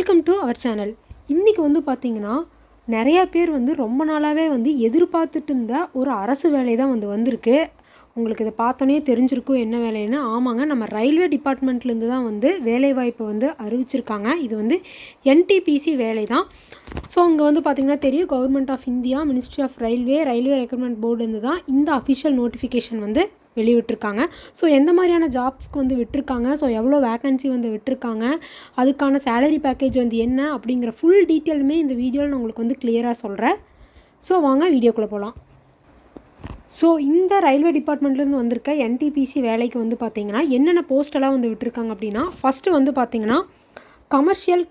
Welcome to our channel. இன்றைக்கி வந்து பார்த்திங்கன்னா நிறையா பேர் வந்து ரொம்ப நாளாகவே வந்து எதிர்பார்த்துட்டு இருந்த ஒரு அரசு வேலை தான் வந்திருக்கு. உங்களுக்கு இதை பார்த்தோன்னே தெரிஞ்சிருக்கும் என்ன வேலைன்னு. ஆமாங்க, நம்ம ரயில்வே டிபார்ட்மெண்ட்லேருந்து தான் வந்து வேலைவாய்ப்பு வந்து அறிவிச்சிருக்காங்க. இது வந்து என்டிபிசி வேலை தான். ஸோ இங்கே வந்து பார்த்திங்கன்னா தெரியும், government of India, ministry of railway recruitment போர்டுலேருந்து தான் இந்த அஃபிஷியல் நோட்டிஃபிகேஷன் வந்து வெளிவிட்டிருக்காங்க. ஸோ எந்த மாதிரியான ஜாப்ஸ்க்கு வந்து விட்டிருக்காங்க, ஸோ எவ்வளோ வேக்கன்சி வந்து விட்டிருக்காங்க, அதுக்கான சேலரி பேக்கேஜ் வந்து என்ன அப்படிங்கிற ஃபுல் டீட்டெயிலுமே இந்த வீடியோவில் நான் உங்களுக்கு வந்து கிளியராக சொல்கிறேன். ஸோ வாங்க வீடியோக்குள்ளே போகலாம். ஸோ இந்த ரயில்வே டிபார்ட்மெண்ட்லேருந்து வந்திருக்க என்டிபிசி வேலைக்கு வந்து பார்த்திங்கன்னா என்னென்ன போஸ்டெல்லாம் வந்து விட்டுருக்காங்க அப்படின்னா, ஃபஸ்ட்டு வந்து பார்த்திங்கன்னா கமர்ஷியல்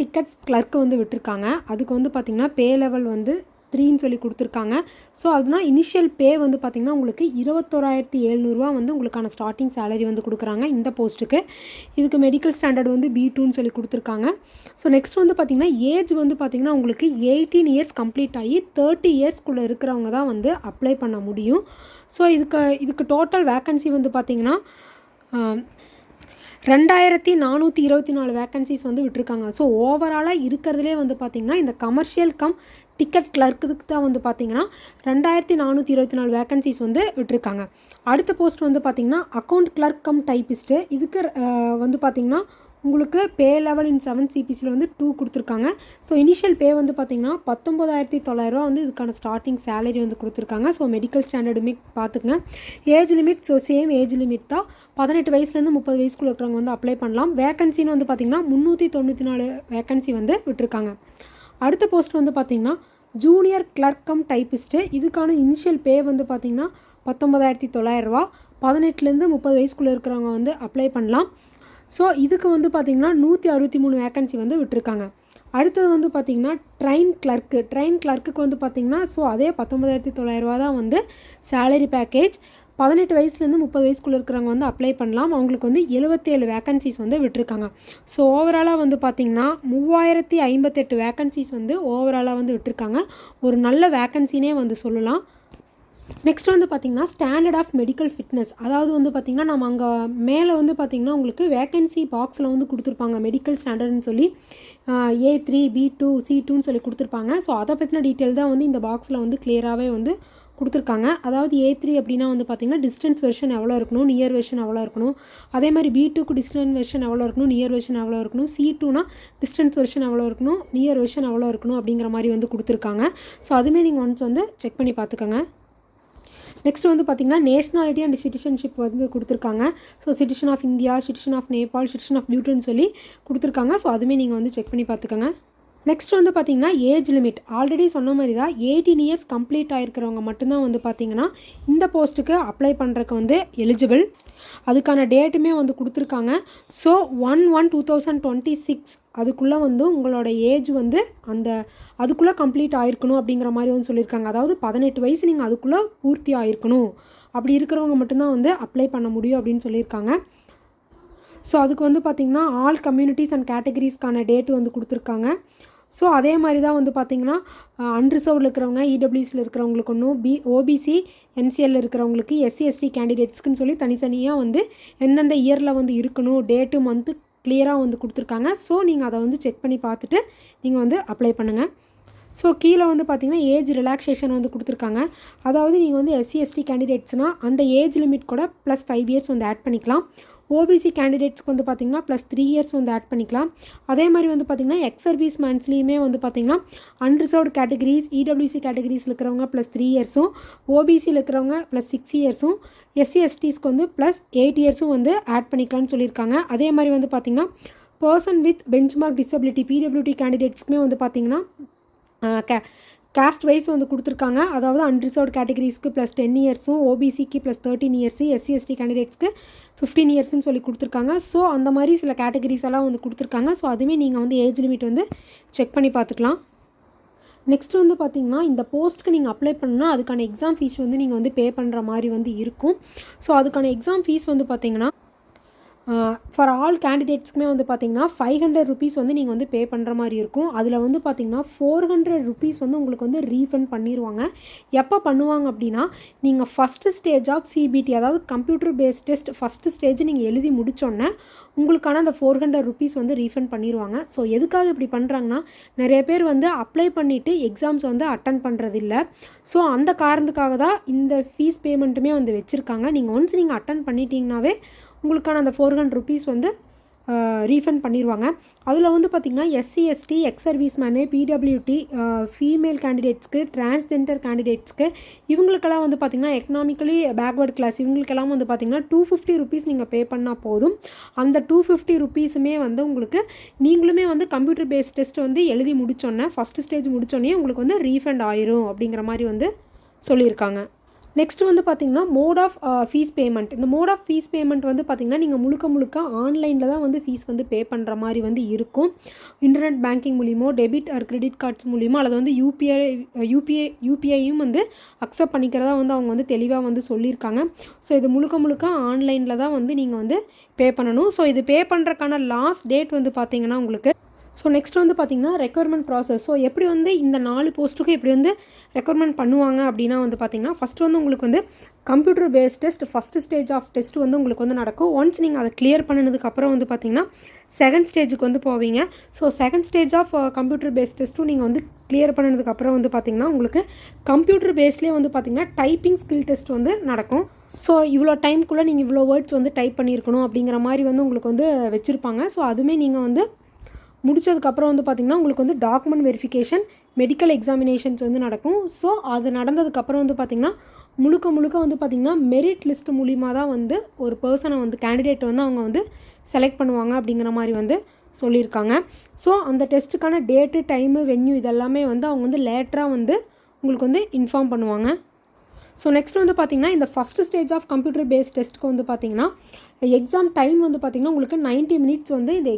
டிக்கெட் கிளர்க்கு வந்து விட்டுருக்காங்க. அதுக்கு வந்து பார்த்திங்கன்னா பே லெவல் வந்து 3ன்னு சொல்லி கொடுத்துருக்காங்க. ஸோ அதுனா இனிஷியல் பே வந்து பார்த்திங்கன்னா உங்களுக்கு 21,700 வந்து உங்களுக்கான ஸ்டார்டிங் சேலரி வந்து கொடுக்குறாங்க இந்த போஸ்ட்டுக்கு. இதுக்கு மெடிக்கல் ஸ்டாண்டர்ட் வந்து B2ன்னு சொல்லி கொடுத்துருக்காங்க. ஸோ நெக்ஸ்ட் வந்து பார்த்திங்கன்னா ஏஜ் வந்து பார்த்திங்கன்னா உங்களுக்கு 18 இயர்ஸ் கம்ப்ளீட் ஆகி 30 இயர்ஸ்க்குள்ளே இருக்கிறவங்க தான் வந்து அப்ளை பண்ண முடியும். ஸோ இதுக்கு டோட்டல் வேக்கன்சி வந்து பார்த்திங்கன்னா 2,424 வேக்கன்சிஸ் வந்து விட்டுருக்காங்க. ஸோ ஓவராலாக இருக்கிறதுலே வந்து பார்த்திங்கன்னா இந்த கமர்ஷியல் டிக்கெட் கிளர்க்குக்கு தான் வந்து பார்த்திங்கன்னா 2,424 வேக்கன்சிஸ் வந்து விட்டுருக்காங்க. அடுத்த போஸ்ட் வந்து பார்த்திங்கன்னா அக்கௌண்ட் கிளர்க் டைப்பிஸ்ட்டு. இதுக்கு வந்து பார்த்திங்கன்னா உங்களுக்கு பே லெவல் இன் 7 CPCயில் வந்து 2 கொடுத்துருக்காங்க. ஸோ இனிஷியல் பே வந்து பார்த்திங்கன்னா 19,900 வந்து இதுக்கான ஸ்டார்டிங் சேலரி வந்து கொடுத்துருக்காங்க. ஸோ மெடிக்கல் ஸ்டாண்டர்டுமே பார்த்துக்குங்க. Age limit so same age limit தான். 18 வயசுலேருந்து 30 வயசுக்குள்ள இருக்கிறவங்க வந்து அப்ளை பண்ணலாம். வேக்கன்சின்னு வந்து பார்த்திங்கன்னா 394 வேக்கன்சி வந்து விட்டுருக்காங்க. அடுத்த போஸ்ட் வந்து பார்த்திங்கன்னா ஜூனியர் கிளர்க் டைப்பிஸ்ட்டு. இதுக்கான இனிஷியல் பே வந்து பார்த்திங்கன்னா 19,900. 18லேருந்து 30 வயசுக்குள்ளே இருக்கிறவங்க வந்து அப்ளை பண்ணலாம். ஸோ இதுக்கு வந்து பார்த்திங்கன்னா 163 வேக்கன்சி வந்து விட்டுருக்காங்க. அடுத்தது வந்து பார்த்திங்கன்னா ட்ரெயின் கிளர்க்குக்கு வந்து பார்த்திங்கன்னா ஸோ அதே 19,900 தான் வந்து சேலரி பேக்கேஜ். 18 வயசுலேருந்து 30 வயசுக்குள்ளே இருக்கிறவங்க வந்து அப்ளை பண்ணலாம். அவங்களுக்கு வந்து 77 வேக்கன்சிஸ் வந்து விட்டுருக்காங்க. ஸோ ஓவராலாக வந்து பார்த்திங்கன்னா 3,058 வேக்கன்சிஸ் வந்து ஓவராலாக வந்து விட்டுருக்காங்க. ஒரு நல்ல வேக்கன்சினே வந்து சொல்லலாம். நெக்ஸ்ட் வந்து பார்த்திங்கன்னா ஸ்டாண்டர்ட் ஆஃப் மெடிக்கல் ஃபிட்னஸ். அதாவது வந்து பார்த்திங்கன்னா நம்ம அங்கே மேலே வந்து பார்த்திங்கன்னா உங்களுக்கு வேக்கன்சி பாக்ஸில் வந்து கொடுத்துருப்பாங்க மெடிக்கல் ஸ்டாண்டர்ட்னு சொல்லி A3 B2 C2ன்னு சொல்லி கொடுத்துருப்பாங்க. ஸோ அதை பற்றின டீட்டெயில் தான் வந்து இந்த பாக்ஸில் வந்து கிளியராகவே வந்து கொடுத்துருக்காங்க. அதாவது A3 அப்படின்னா வந்து பார்த்திங்கன்னா டிஸ்டன்ஸ் வெர்ஷன் எவ்வளோ இருக்கணும், நியர் வெர்ஷன் எவ்வளோ இருக்கணும். அதே மாதிரி B2க்கு டிஸ்டன்ஸ் வெர்ஷன் எவ்வளோ இருக்கணும், நியர் வெர்ஷன் எவ்வளோ இருக்கணும். C2னா டிஸ்டன்ஸ் வெர்ஷன் எவ்வளோ இருக்கணும், நியர் வெர்ஷன் எவ்வளோ இருக்கணும் அப்படிங்கிற மாதிரி வந்து கொடுத்துருக்காங்க. ஸோ அதுவுமே நீங்கள் ஒன்ஸ் வந்து செக் பண்ணி பார்த்துக்கோங்க. நெக்ஸ்ட் வந்து பார்த்திங்கன்னா நேஷ்னாலிட்டி அண்ட் சிட்டிசன்ஷிப் வந்து கொடுத்துருக்காங்க. So citizen of India, citizen of Nepal, citizen of பியூட்டன்னு சொல்லி கொடுத்துருக்காங்க. ஸோ அதுவுமே நீங்கள் வந்து செக் பண்ணி பார்த்துக்கோங்க. நெக்ஸ்ட் வந்து பார்த்திங்கன்னா ஏஜ் லிமிட் ஆல்ரெடி சொன்ன மாதிரி தான் 18 இயர்ஸ் கம்ப்ளீட் ஆகிருக்கிறவங்க மட்டும்தான் வந்து பார்த்திங்கன்னா இந்த போஸ்ட்டுக்கு அப்ளை பண்ணுறதுக்கு வந்து எலிஜிபிள். அதுக்கான டேட்டுமே வந்து கொடுத்துருக்காங்க. ஸோ 1/1/2026 அதுக்குள்ளே வந்து உங்களோட ஏஜ் வந்து அதுக்குள்ளே கம்ப்ளீட் ஆகிருக்கணும் அப்படிங்கிற மாதிரி வந்து சொல்லியிருக்காங்க. அதாவது 18 வயசு நீங்கள் அதுக்குள்ளே பூர்த்தி ஆகிருக்கணும். அப்படி இருக்கிறவங்க மட்டும்தான் வந்து அப்ளை பண்ண முடியும் அப்படின்னு சொல்லியிருக்காங்க. ஸோ அதுக்கு வந்து பார்த்திங்கன்னா ஆல் கம்யூனிட்டிஸ் அண்ட் கேட்டகரிஸ்க்கான டேட்டு வந்து கொடுத்துருக்காங்க. ஸோ அதே மாதிரி தான் வந்து பார்த்திங்கன்னா அன்ரிசர்வ்டில் இருக்கிறவங்க, இடபிள்யூசியில் இருக்கிறவங்களுக்கு ஒன்றும், ஓபிசி NCL இருக்கிறவங்களுக்கு, SC ST கேண்டிடேட்ஸ்க்குன்னு சொல்லி தனித்தனியாக வந்து எந்தெந்த இயரில் வந்து இருக்கணும் டேட்டு மந்த்து கிளியராக வந்து கொடுத்துருக்காங்க. ஸோ நீங்கள் அதை வந்து செக் பண்ணி பார்த்துட்டு நீங்கள் வந்து அப்ளை பண்ணுங்கள். ஸோ கீழே வந்து பார்த்திங்கன்னா ஏஜ் ரிலாக்ஸேஷன் வந்து கொடுத்துருக்காங்க. அதாவது நீங்கள் வந்து SC ST கேண்டிடேட்ஸ்னால் அந்த ஏஜ் லிமிட் கூட +5 இயர்ஸ் வந்து ஆட் பண்ணிக்கலாம். ஓபிசி கேண்டிடேட்ஸ்க்கு வந்து பார்த்திங்கன்னா +3 இயர்ஸ் வந்து ஆட் பண்ணிக்கலாம். அதே மாதிரி வந்து பார்த்திங்கன்னா எக்ஸ் சர்வீஸ் மேன்ஸ்லேயுமே வந்து பார்த்திங்கன்னா அன்ரிசர்வ்டு கேட்டகரிஸ், இடபிள்யூசி கேட்டகரிஸில் இருக்கிறவங்க +3 இயர்ஸும், ஓபிசியில் இருக்கிறவங்க +6 இயர்ஸும், SC STஸ்க்கு வந்து +8 இயர்ஸும் வந்து ஆட் பண்ணிக்கலாம்னு சொல்லியிருக்காங்க. அதே மாதிரி வந்து பார்த்திங்கன்னா person with benchmark disability PWD கேண்டிடேட்ஸ்க்குமே வந்து பார்த்திங்கன்னா காஸ்ட் வைஸ் வந்து கொடுத்துருக்காங்க. அதாவது அன்ரிசர்வ்டு கேட்டகரிஸ்க்கு +10 இயர்ஸும், ஓபிசிக்கு +13 இயர்ஸு, SC ST கேண்டிடேட்ஸ்க்கு 15 இயர்ஸ்னு சொல்லி கொடுத்துருக்காங்க. ஸோ அந்த மாதிரி சில கேட்டகரிஸ் எல்லாம் வந்து கொடுத்துருக்காங்க. ஸோ அதுவுமே நீங்கள் வந்து ஏஜ் லிமிட் வந்து செக் பண்ணி பார்த்துக்கலாம். நெக்ஸ்ட் வந்து பார்த்திங்கன்னா இந்த போஸ்ட்டுக்கு நீங்கள் அப்ளை பண்ணால் அதுக்கான எக்ஸாம் ஃபீஸ் வந்து நீங்கள் வந்து பே பண்ணுற மாதிரி வந்து இருக்கும். ஸோ அதுக்கான எக்ஸாம் ஃபீஸ் வந்து பார்த்திங்கன்னா ஃபார் ஆல் கேண்டிடேட்ஸ்க்குமே வந்து பார்த்திங்கன்னா 500 ருபீஸ் வந்து நீங்கள் வந்து பே பண்ணுற மாதிரி இருக்கும். அதில் வந்து பார்த்திங்கன்னா 400 ருபீஸ் வந்து உங்களுக்கு வந்து ரீஃபண்ட் பண்ணிடுவாங்க. எப்போ பண்ணுவாங்க அப்படின்னா, நீங்கள் ஃபஸ்ட்டு ஸ்டேஜ் ஆஃப் சிபிடி, அதாவது computer based test first stage நீங்கள் எழுதி முடித்தோன்னே உங்களுக்கான அந்த 400 ருபீஸ் வந்து ரீஃபண்ட் பண்ணிடுவாங்க. ஸோ எதுக்காக இப்படி பண்ணுறாங்கன்னா, நிறைய பேர் வந்து அப்ளை பண்ணிவிட்டு எக்ஸாம்ஸ் வந்து அட்டன் பண்ணுறதில்ல. ஸோ அந்த காரணத்துக்காக தான் இந்த ஃபீஸ் பேமெண்ட்டுமே வந்து வச்சுருக்காங்க. நீங்கள் ஒன்ஸ் நீங்கள் அட்டன் பண்ணிட்டீங்கன்னாவே உங்களுக்கான அந்த 400 ருபீஸ் வந்து ரீஃபண்ட் பண்ணிடுவாங்க. அதில் வந்து பார்த்திங்கன்னா SC, ST, ex service men, பிடபிள்யூடி, ஃபீமேல் கேண்டிடேட்ஸ்க்கு, டிரான்ஸ்ஜெண்டர் கேண்டிடேட்ஸ்க்கு, இவங்களுக்கெல்லாம் வந்து பார்த்திங்கன்னா எக்கனாமிக்கலி பேக்வர்ட் கிளாஸ் இவங்களுக்கெல்லாம் வந்து பார்த்திங்கன்னா 250 ருபீஸ் நீங்கள் பே பண்ணால் போதும். அந்த 250 ருபீஸுமே வந்து உங்களுக்கு நீங்களுமே வந்து கம்ப்யூட்டர் பேஸ்ட் டெஸ்ட் வந்து எழுதி முடித்தோன்னே ஃபஸ்ட்டு ஸ்டேஜ் முடித்தோன்னே உங்களுக்கு வந்து ரீஃபண்ட் ஆயிரும் அப்படிங்கிற மாதிரி வந்து சொல்லியிருக்காங்க. நெக்ஸ்ட்டு வந்து பார்த்திங்கன்னா மோட் ஆஃப் ஃபீஸ் பேமெண்ட். இந்த மோட் ஆஃப் ஃபீஸ் பேமெண்ட் வந்து பார்த்திங்கன்னா நீங்கள் முழுக்க ஆன்லைனில் தான் வந்து ஃபீஸ் வந்து பே பண்ணுற மாதிரி வந்து இருக்கும். இன்டர்நெட் பேங்கிங் மூலியமோ, டெபிட் ஆர் கிரெடிட் கார்ட்ஸ் மூலியமோ, அல்லது வந்து யூபிஐயும் வந்து அக்செப்ட் பண்ணிக்கிறதா வந்து அவங்க வந்து தெளிவாக வந்து சொல்லியிருக்காங்க. ஸோ இது முழுக்க ஆன்லைனில் தான் வந்து நீங்கள் வந்து பே பண்ணணும். ஸோ இது பே பண்ணுறதுக்கான லாஸ்ட் டேட் வந்து பார்த்திங்கன்னா உங்களுக்கு ஸோ நெக்ஸ்ட் வந்து பார்த்திங்கன்னா ரெக்யர்மெண்ட் ப்ராசஸ். ஸோ எப்படி வந்து இந்த 4 போஸ்ட்டுக்கும் எப்படி வந்து ரெக்யர்மெண்ட் பண்ணுவாங்க அப்படின்னா வந்து பார்த்திங்கன்னா, ஃபஸ்ட்டு வந்து உங்களுக்கு வந்து computer based test first stage of test வந்து உங்களுக்கு வந்து நடக்கும். ஒன்ஸ் நீங்கள் அதை கிளியர் பண்ணினதுக்கப்புறம் வந்து பார்த்திங்கன்னா செகண்ட் ஸ்டேஜுக்கு வந்து போவீங்க. So second stage of computer based டெஸ்ட்டும் நீங்கள் வந்து கிளியர் பண்ணினதுக்கப்புறம் வந்து பார்த்திங்கன்னா உங்களுக்கு கம்ப்யூட்டர் பேஸ்லேயே வந்து பார்த்திங்கன்னா டைப்பிங் ஸ்கில் டெஸ்ட் வந்து நடக்கும். ஸோ இவ்வளோ டைம்குள்ளே நீங்கள் இவ்வளோ வேர்ட்ஸ் வந்து டைப் பண்ணியிருக்கணும் அப்படிங்கிற மாதிரி வந்து உங்களுக்கு வந்து வச்சுருப்பாங்க. ஸோ அதுவுமே நீங்கள் வந்து முடித்ததுக்கப்புறம் வந்து பார்த்திங்கன்னா உங்களுக்கு வந்து டாக்குமெண்ட் வெரிஃபிகேஷன், மெடிக்கல் எக்ஸாமினேஷன்ஸ் வந்து நடக்கும். ஸோ அது நடந்ததுக்கப்புறம் வந்து பார்த்திங்கன்னா முழுக்க வந்து பார்த்திங்கன்னா மெரிட் லிஸ்ட் மூலிமா தான் வந்து ஒரு பர்சனை வந்து கேண்டிடேட் வந்து அவங்க வந்து செலக்ட் பண்ணுவாங்க அப்படிங்கிற மாதிரி வந்து சொல்லியிருக்காங்க. ஸோ அந்த டெஸ்ட்டுக்கான டேட்டு, டைமு, வென்யூ இதெல்லாமே வந்து அவங்க வந்து லேட்டராக வந்து உங்களுக்கு வந்து இன்ஃபார்ம் பண்ணுவாங்க. ஸோ நெக்ஸ்ட் வந்து பார்த்திங்கன்னா இந்த first stage of computer based டெஸ்ட்டுக்கு வந்து பார்த்திங்கன்னா எக்ஸாம் டைம் வந்து பார்த்திங்கன்னா உங்களுக்கு 90 மினிட்ஸ் வந்து இந்த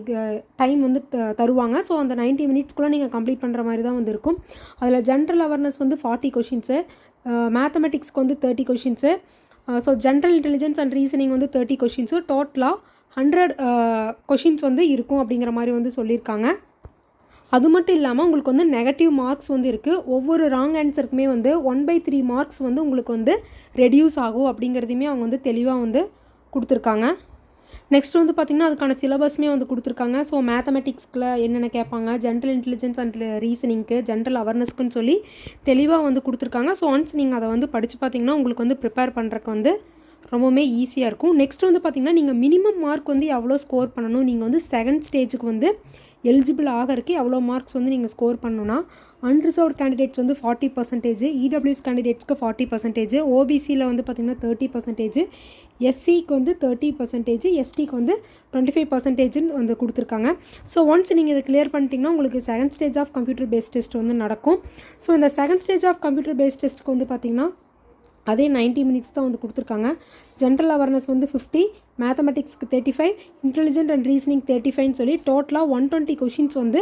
டைம் வந்து தருவாங்க. ஸோ அந்த 90 மினிட்ஸ்க்குள்ளே நீங்கள் கம்ப்ளீட் பண்ணுற மாதிரி தான் வந்து இருக்கும். அதில் ஜென்ரல் அவேர்னஸ் வந்து 40 கொஷின்ஸு, மேத்தமெட்டிக்ஸ்க்கு வந்து 30 questions, so general intelligence and reasoning வந்து 30 கொஷின்ஸு, டோட்டலாக 100 கொஷின்ஸ் வந்து இருக்கும் அப்படிங்கிற மாதிரி வந்து சொல்லியிருக்காங்க. அது மட்டும் இல்லாமல் உங்களுக்கு வந்து நெகட்டிவ் மார்க்ஸ் வந்து இருக்குது. ஒவ்வொரு ராங் ஆன்சருக்குமே வந்து 1/3 மார்க்ஸ் வந்து உங்களுக்கு வந்து ரெடியூஸ் ஆகும் அப்படிங்கிறதையுமே அவங்க வந்து தெளிவாக வந்து கொடுத்துருக்காங்க. நெக்ஸ்ட் வந்து பார்த்திங்கன்னா அதுக்கான சிலபஸ்மே வந்து கொடுத்துருக்காங்க. ஸோ மேத்தமெட்டிக்ஸில் என்னென்ன கேட்பாங்க, ஜென்ரல் இன்டெலிஜென்ஸ் அண்ட் ரீசனிங்க்கு, ஜென்ரல் அவேர்னஸ்க்குன்னு சொல்லி தெளிவாக வந்து கொடுத்துருக்காங்க. ஸோ ஒன்ஸ் நீங்கள் அதை வந்து படித்து பார்த்திங்கன்னா உங்களுக்கு வந்து ப்ரிப்பேர் பண்ணுறக்கு வந்து ரொம்பவுமே ஈஸியாக இருக்கும். நெக்ஸ்ட் வந்து பார்த்திங்கன்னா நீங்கள் மினிமம் மார்க் வந்து எவ்வளோ ஸ்கோர் பண்ணணும், நீங்கள் வந்து செகண்ட் ஸ்டேஜுக்கு வந்து எலிஜிபிள் ஆகிறதுக்கு எவ்வளோ மார்க்ஸ் வந்து நீங்கள் ஸ்கோர் பண்ணணும்னா, அன்ரிசர்வ்ட் கேண்டிடேட்ஸ் வந்து 40%, இடபிள்யூஎஸ் கேண்டிடேட்ஸ்க்கு 40%, ஓபிசியில் வந்து பார்த்திங்கன்னா 30%, எஸ்சிக்கு வந்து 30%, எஸ்டிக்கு வந்து 25% வந்து கொடுத்துருக்காங்க. ஸோ ஒன்ஸ் நீங்கள் இதை கிளியர் பண்ணிட்டீங்கன்னா உங்களுக்கு second stage of computer based test வந்து நடக்கும். ஸோ இந்த second stage of computer based டெஸ்ட்டுக்கு வந்து பார்த்திங்கன்னா அதே 90 மினிட்ஸ் தான் வந்து கொடுத்துருக்காங்க. ஜென்ரல் அவேர்னஸ் வந்து 50, மேத்தமெட்டிக்ஸ்க்கு 35, இன்டெலிஜென்ட் அண்ட் ரீசனிங் 35ன்னு சொல்லி டோட்டலாக 120 கொஷின்ஸ் வந்து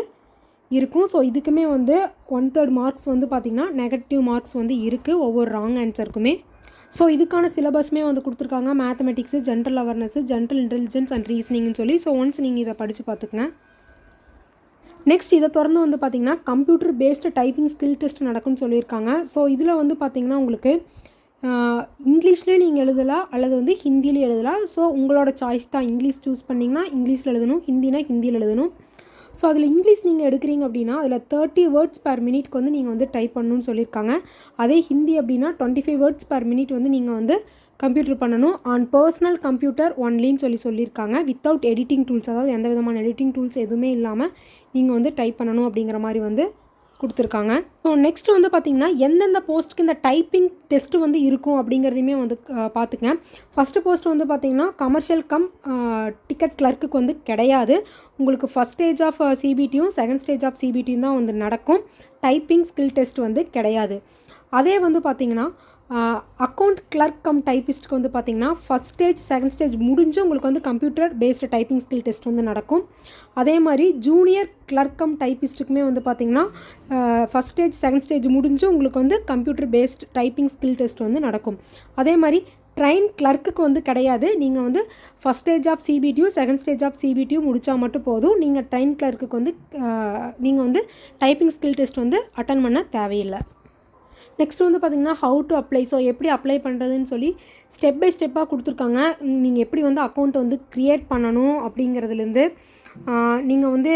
இருக்கும். ஸோ இதுக்குமே வந்து 1/3 மார்க்ஸ் வந்து பார்த்திங்கன்னா நெகட்டிவ் மார்க்ஸ் வந்து இருக்குது ஒவ்வொரு ராங் ஆன்சருக்குமே. ஸோ இதுக்கான சிலபஸ்மே வந்து கொடுத்துருக்காங்க. Mathematics, general awareness, general intelligence and ரீசனிங்னு சொல்லி. ஸோ ஒன்ஸ் நீங்கள் இதை படித்து பார்த்துக்குங்க. நெக்ஸ்ட் இதை தொடர்ந்து வந்து பார்த்திங்கன்னா computer based typing skill test நடக்கும்னு சொல்லியிருக்காங்க. ஸோ இதில் வந்து பார்த்திங்கன்னா உங்களுக்கு இங்கிலீஷ்லேயே நீங்கள் எழுதலாம் அல்லது வந்து ஹிந்தியில் எழுதலாம். ஸோ உங்களோட சாய்ஸ் தான். இங்கிலீஷ் சூஸ் பண்ணிங்கன்னா இங்கிலீஷில் எழுதணும், ஹிந்தினா ஹிந்தியில் எழுதணும். ஸோ அதில் இங்கிலீஷ் நீங்கள் எடுக்கிறீங்க அப்படின்னா அதில் 30 வேர்ட்ஸ் பர் மினிட்க்கு வந்து நீங்கள் வந்து டைப் பண்ணணும்னு சொல்லியிருக்காங்க. அதே ஹிந்தி அப்படின்னா 25 வேர்ட்ஸ் பர் மினிட் வந்து நீங்கள் வந்து கம்ப்யூட்டர் பண்ணணும். ஆன் பர்சனல் கம்ப்யூட்டர் ஒன்லின்னு சொல்லியிருக்காங்க. வித்தவுட் எடிட்டிங் டூல்ஸ், அதாவது எந்த விதமான எடிட்டிங் டூல்ஸ் எதுவுமே இல்லாமல் நீங்கள் வந்து டைப் பண்ணணும் அப்படிங்கிற மாதிரி வந்து கொடுத்துருக்காங்க. ஸோ நெக்ஸ்ட் வந்து பார்த்திங்கன்னா எந்தெந்த போஸ்ட்டுக்கு இந்த டைப்பிங் டெஸ்ட்டு வந்து இருக்கும் அப்படிங்கிறதையுமே வந்து பார்த்துக்கங்க. ஃபஸ்ட்டு போஸ்ட் வந்து பார்த்திங்கன்னா கமர்ஷியல் கம் டிக்கெட் கிளர்க்குக்கு வந்து கிடையாது. உங்களுக்கு ஃபஸ்ட் ஸ்டேஜ் ஆஃப் சிபிடியும் செகண்ட் ஸ்டேஜ் ஆஃப் சிபிடியும் தான் வந்து நடக்கும். டைப்பிங் ஸ்கில் டெஸ்ட் வந்து கிடையாது. அதே வந்து பார்த்திங்கன்னா அக்கௌண்ட் கிளர்க் கம் டைப்பிஸ்ட்டுக்கு வந்து பார்த்திங்கன்னா ஃபஸ்ட் ஸ்டேஜ் செகண்ட் ஸ்டேஜ் முடிஞ்சு உங்களுக்கு வந்து computer based typing skill test வந்து நடக்கும். அதே மாதிரி ஜூனியர் கிளர்க் கம் டைப்பிஸ்ட்டுக்குமே வந்து பார்த்திங்கன்னா ஃபஸ்ட் ஸ்டேஜ் செகண்ட் ஸ்டேஜ் முடிஞ்சு உங்களுக்கு வந்து computer based typing skill test வந்து நடக்கும். அதே மாதிரி ட்ரெயின் கிளர்க்குக்கு வந்து கிடையாது. நீங்கள் வந்து ஃபஸ்ட் ஸ்டேஜ் ஆஃப் சிபிடியூ செகண்ட் ஸ்டேஜ் ஆஃப் சிபிடியூ முடித்தா மட்டும் போதும். நீங்கள் ட்ரெயின் கிளர்க்குக்கு வந்து நீங்கள் வந்து டைப்பிங் ஸ்கில் டெஸ்ட் வந்து அட்டன் பண்ண தேவையில்லை. நெக்ஸ்ட் வந்து பார்த்திங்கன்னா ஹவு டு அப்ளை. ஸோ எப்படி அப்ளை பண்ணுறதுன்னு சொல்லி ஸ்டெப் பை ஸ்டெப்பாக கொடுத்துருக்காங்க. நீங்கள் எப்படி வந்து அக்கௌண்ட் வந்து க்ரியேட் பண்ணணும் அப்படிங்கிறதுலேருந்து நீங்கள் வந்து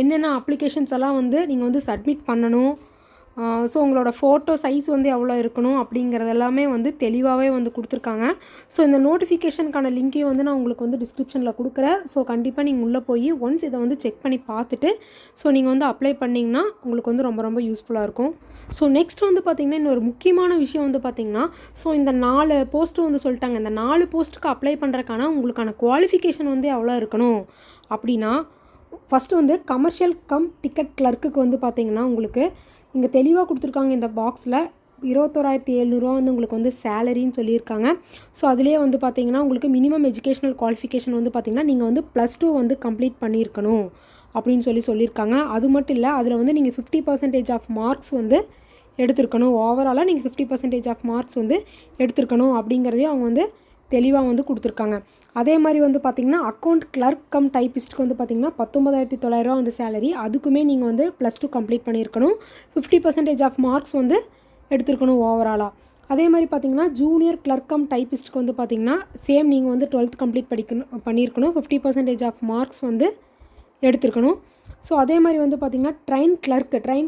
என்னென்ன அப்ளிகேஷன்ஸ் எல்லாம் வந்து நீங்கள் வந்து சப்மிட் பண்ணணும், ஸோ உங்களோட ஃபோட்டோ சைஸ் வந்து எவ்வளோ இருக்கணும் அப்படிங்கிறது எல்லாமே வந்து தெளிவாகவே வந்து கொடுத்துருக்காங்க. ஸோ இந்த நோட்டிஃபிகேஷனுக்கான லிங்க்கையும் வந்து நான் உங்களுக்கு வந்து டிஸ்கிரிப்ஷனில் கொடுக்குறேன். ஸோ கண்டிப்பாக நீங்கள் உள்ளே போய் ஒன்ஸ் இதை வந்து செக் பண்ணி பார்த்துட்டு ஸோ நீங்கள் வந்து அப்ளை பண்ணிங்கன்னா உங்களுக்கு வந்து ரொம்ப ரொம்ப யூஸ்ஃபுல்லாக இருக்கும். ஸோ நெக்ஸ்ட் வந்து பார்த்திங்கன்னா இன்னொரு முக்கியமான விஷயம் வந்து பார்த்திங்கன்னா, ஸோ இந்த 4 போஸ்ட்டும் வந்து சொல்லிட்டாங்க. இந்த 4 போஸ்ட்டுக்கு அப்ளை பண்ணுறதுக்கான உங்களுக்கான குவாலிஃபிகேஷன் வந்து எவ்வளோ இருக்கணும் அப்படின்னா, ஃபஸ்ட்டு வந்து கமர்ஷியல் கம் டிக்கெட் கிளர்க்குக்கு வந்து பார்த்திங்கன்னா உங்களுக்கு இங்கே தெளிவாக கொடுத்துருக்காங்க. இந்த பாக்ஸில் 21,700 வந்து உங்களுக்கு வந்து சேலரின்னு சொல்லியிருக்காங்க. ஸோ அதிலே வந்து பார்த்திங்கன்னா உங்களுக்கு மினிமம் எஜுகேஷனல் குவாலிஃபிகேஷன் வந்து பார்த்திங்கன்னா நீங்கள் வந்து +2 வந்து கம்ப்ளீட் பண்ணியிருக்கணும் அப்படின்னு சொல்லியிருக்காங்க. அது மட்டும் இல்லை, அதில் வந்து நீங்கள் 50% ஆஃப் மார்க்ஸ் வந்து எடுத்திருக்கணும். ஓவராலாக நீங்கள் 50% ஆஃப் மார்க்ஸ் வந்து எடுத்திருக்கணும் அப்படிங்கிறதையும் அவங்க வந்து தெளிவாக வந்து கொடுத்துருக்காங்க. அதே மாதிரி வந்து பார்த்திங்கன்னா அக்கௌண்ட் கிளர்க் கம் டைப்பிஸ்ட்டுக்கு வந்து பார்த்திங்கன்னா 19,900 வந்து சேலரி. அதுக்குமே நீங்கள் வந்து +2 கம்ப்ளீட் பண்ணியிருக்கணும். 50% ஆஃப் மார்க்ஸ் வந்து எடுத்திருக்கணும் ஓவராலாக. அதே மாதிரி பார்த்திங்கன்னா ஜூனியர் கிளர்க் கம் டைப்பிஸ்ட்டுக்கு வந்து பார்த்திங்கன்னா சேம் நீங்கள் வந்து 12th கம்ப்ளீட் பண்ணியிருக்கணும். 50% ஆஃப் மார்க்ஸ் வந்து எடுத்திருக்கணும். ஸோ அதே மாதிரி வந்து பார்த்திங்கன்னா ட்ரெயின்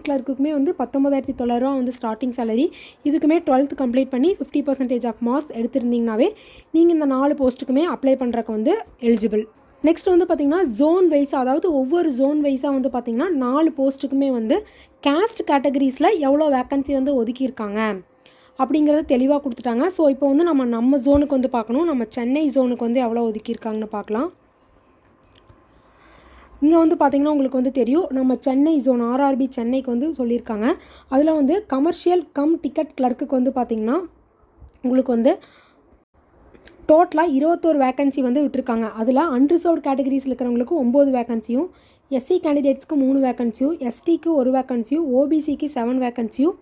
கிளர்க்குமே வந்து 19,900 வந்து ஸ்டார்டிங் சேலரி. இதுக்குமே 12th கம்ப்ளீட் பண்ணி 50% ஆஃப் மார்க்ஸ் எடுத்திருந்தீங்கனாவே நீங்கள் இந்த 4 போஸ்ட்டுக்குமே அப்ளை பண்ணுறக்கு வந்து எலிஜிபிள். நெக்ஸ்ட் வந்து பார்த்திங்கன்னா ஜோன் வைஸாக, அதாவது ஒவ்வொரு ஜோன் வைஸாக வந்து பார்த்திங்கன்னா 4 போஸ்ட்டுக்குமே வந்து கேஸ்ட் கேட்டகரிஸில் எவ்வளோ வேக்கன்சி வந்து ஒதுக்கியிருக்காங்க அப்படிங்கிறத தெளிவாக கொடுத்துட்டாங்க. ஸோ இப்போ வந்து நம்ம ஜோனுக்கு வந்து பார்க்கணும். நம்ம சென்னை ஜோனுக்கு வந்து எவ்வளோ ஒதுக்கியிருக்காங்கன்னு பார்க்கலாம். இங்கே வந்து பார்த்திங்கன்னா உங்களுக்கு வந்து தெரியும், நம்ம சென்னை ஜோன் ஆர்ஆர்பி சென்னைக்கு வந்து சொல்லியிருக்காங்க. அதில் வந்து கமர்ஷியல் கம் டிக்கெட் கிளர்க்குக்கு வந்து பார்த்திங்கன்னா உங்களுக்கு வந்து டோட்டலாக 21 வேக்கன்சி வந்து விட்டுருக்காங்க. அதில் அன்ரிசர்வ்டு கேட்டகரிஸில் இருக்கிறவங்களுக்கு 9 வேக்கன்சியும், எஸ்சி கேண்டிடேட்ஸ்க்கு 3 வேக்கன்சியும், எஸ்டிக்கு 1 வேக்கன்சியும், ஓபிசிக்கு 7 வேக்கன்சியும்,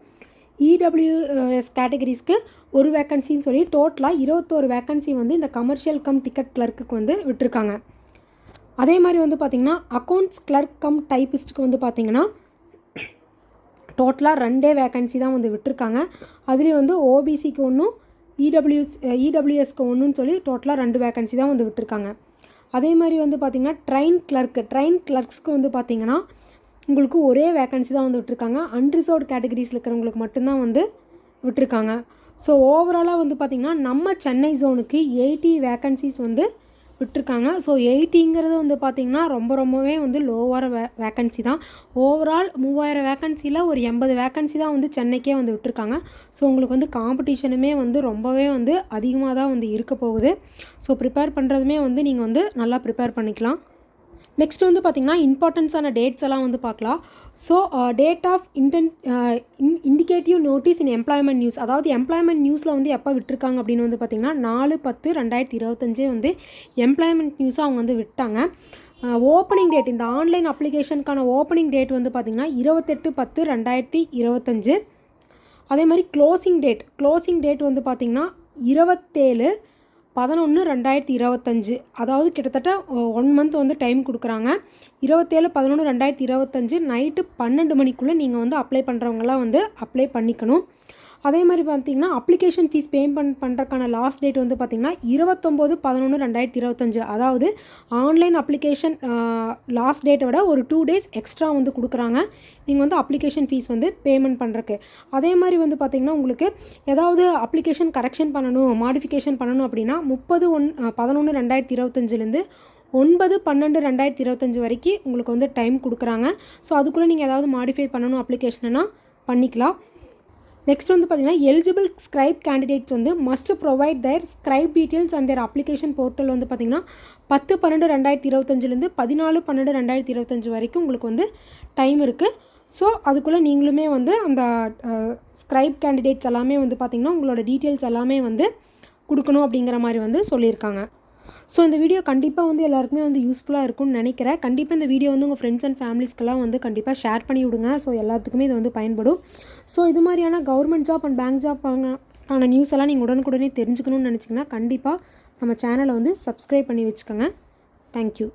இடபிள்யூஎஸ் கேட்டகரிஸ்க்கு 1 வேக்கன்சின்னு சொல்லி டோட்டலாக 21 வேக்கன்சி வந்து இந்த கமர்ஷியல் கம் டிக்கெட் கிளர்க்குக்கு வந்து விட்டுருக்காங்க. அதே மாதிரி வந்து பார்த்திங்கன்னா அக்கௌண்ட்ஸ் கிளர்க் கம் டைப்பிஸ்ட்டுக்கு வந்து பார்த்திங்கன்னா டோட்டலாக 2 வேக்கன்சி தான் வந்து விட்டுருக்காங்க. அதுலேயும் வந்து ஓபிசிக்கு 1, இடபிள்யூஎஸ்க்கு 1ன்னு சொல்லி டோட்டலாக 2 வேக்கன்சி தான் வந்து விட்டுருக்காங்க. அதே மாதிரி வந்து பார்த்திங்கன்னா ட்ரெயின் கிளர்க்ஸ்க்கு வந்து பார்த்திங்கன்னா உங்களுக்கு ஒரே வேக்கன்சி தான் வந்து விட்டுருக்காங்க. அன்ரிசர்வ்டு கேட்டகரிஸில் இருக்கிறவங்களுக்கு மட்டும்தான் வந்து விட்டுருக்காங்க. ஸோ ஓவராலாக வந்து பார்த்திங்கன்னா நம்ம சென்னை ஜோனுக்கு 80 வேக்கன்சிஸ் வந்து விட்டுருக்காங்க. ஸோ 80ங்கிறது வந்து பார்த்திங்கன்னா ரொம்பவே வந்து லோவான வேக்கன்சி தான். ஓவரால் 3000 வேக்கன்சியில் ஒரு 80 வேக்கன்சி தான் வந்து சென்னைக்கே வந்து விட்டுருக்காங்க. ஸோ உங்களுக்கு வந்து காம்படிஷனுமே வந்து ரொம்பவே வந்து அதிகமாக தான் வந்து இருக்க போகுது. ஸோ ப்ரிப்பேர் பண்ணுறதுமே வந்து நீங்கள் வந்து நல்லா ப்ரிப்பேர் பண்ணிக்கலாம். நெக்ஸ்ட் வந்து பார்த்திங்கன்னா இம்பார்ட்டன்ஸான டேட்ஸ் எல்லாம் வந்து பார்க்கலாம். So date of indicative notice in employment news, அதாவது எம்ப்ளாய்மெண்ட் நியூஸில் வந்து எப்போ விட்டுருக்காங்க அப்படின்னு வந்து பார்த்திங்கன்னா 4/10/2025 வந்து எம்ப்ளாய்மெண்ட் நியூஸாக அவங்க வந்து விட்டாங்க. ஓப்பனிங் டேட், இந்த ஆன்லைன் அப்ளிகேஷனுக்கான ஓப்பனிங் டேட் வந்து பார்த்திங்கன்னா 28/10/2025. அதே மாதிரி க்ளோசிங் டேட் வந்து பார்த்திங்கன்னா 27/11/2025. அதாவது கிட்டத்தட்ட 1 மந்த் வந்து டைம் கொடுக்குறாங்க. 27/11/2025 நைட்டு 12 மணிக்குள்ளே நீங்கள் வந்து அப்ளை பண்ணுறவங்களாம் வந்து அப்ளை பண்ணிக்கணும். அதே மாதிரி பார்த்திங்கன்னா அப்ளிகேஷன் ஃபீஸ் பேமெண்ட் பண்ணுறக்கான லாஸ்ட் டேட் வந்து பார்த்திங்கன்னா 29/11/2025. அதாவது ஆன்லைன் அப்ளிகேஷன் லாஸ்ட் டேட்டை விட ஒரு 2 days எக்ஸ்ட்ரா வந்து கொடுக்குறாங்க நீங்கள் வந்து அப்ளிகேஷன் ஃபீஸ் வந்து பேமெண்ட் பண்ணுறக்கு. அதே மாதிரி வந்து பார்த்திங்கன்னா உங்களுக்கு ஏதாவது அப்ளிகேஷன் கரெக்ஷன் பண்ணணும், மாடிஃபிகேஷன் பண்ணணும் அப்படின்னா 30/11/2025லேருந்து 9/12/2025 வரைக்கும் உங்களுக்கு வந்து டைம் கொடுக்குறாங்க. ஸோ அதுக்குள்ளே நீங்கள் ஏதாவது மாடிஃபை பண்ணணும் அப்ளிகேஷன்னா பண்ணிக்கலாம். நெக்ஸ்ட் வந்து பார்த்திங்கன்னா எலிஜிபிள் ஸ்கிரைப் கேண்டிடேட்ஸ் வந்து must provide their scribe details and their application portal வந்து பார்த்திங்கன்னா 10/12/2025லேருந்து 14/12/2025 வரைக்கும் உங்களுக்கு வந்து டைம் இருக்குது. ஸோ அதுக்குள்ளே நீங்களுமே வந்து அந்த ஸ்கிரைப் கேண்டிடேட்ஸ் எல்லாமே வந்து பார்த்திங்கன்னா உங்களோட டீட்டெயில்ஸ் எல்லாமே வந்து கொடுக்கணும் அப்படிங்கிற மாதிரி வந்து சொல்லியிருக்காங்க. ஸோ இந்த வீடியோ கண்டிப்பாக வந்து எல்லாருக்குமே வந்து யூஸ்ஃபுல்லாக இருக்கும்னு நினைக்கிறேன். கண்டிப்பாக இந்த வீடியோ வந்து உங்கள் ஃப்ரெண்ட்ஸ் அண்ட் ஃபேமிலிஸ்க்கெல்லாம் வந்து கண்டிப்பாக ஷேர் பண்ணி விடுங்க. ஸோ எல்லாத்துக்குமே இது வந்து பயன்படும். ஸோ இது மாதிரியான government job and bank job கான நியூஸ் எல்லாம் நீங்கள் உடனுக்குடனே தெரிஞ்சுக்கணும்னு நினச்சிங்கன்னா கண்டிப்பாக நம்ம சேனலை வந்து சப்ஸ்கிரைப் பண்ணி வச்சுக்கோங்க. தேங்க்யூ.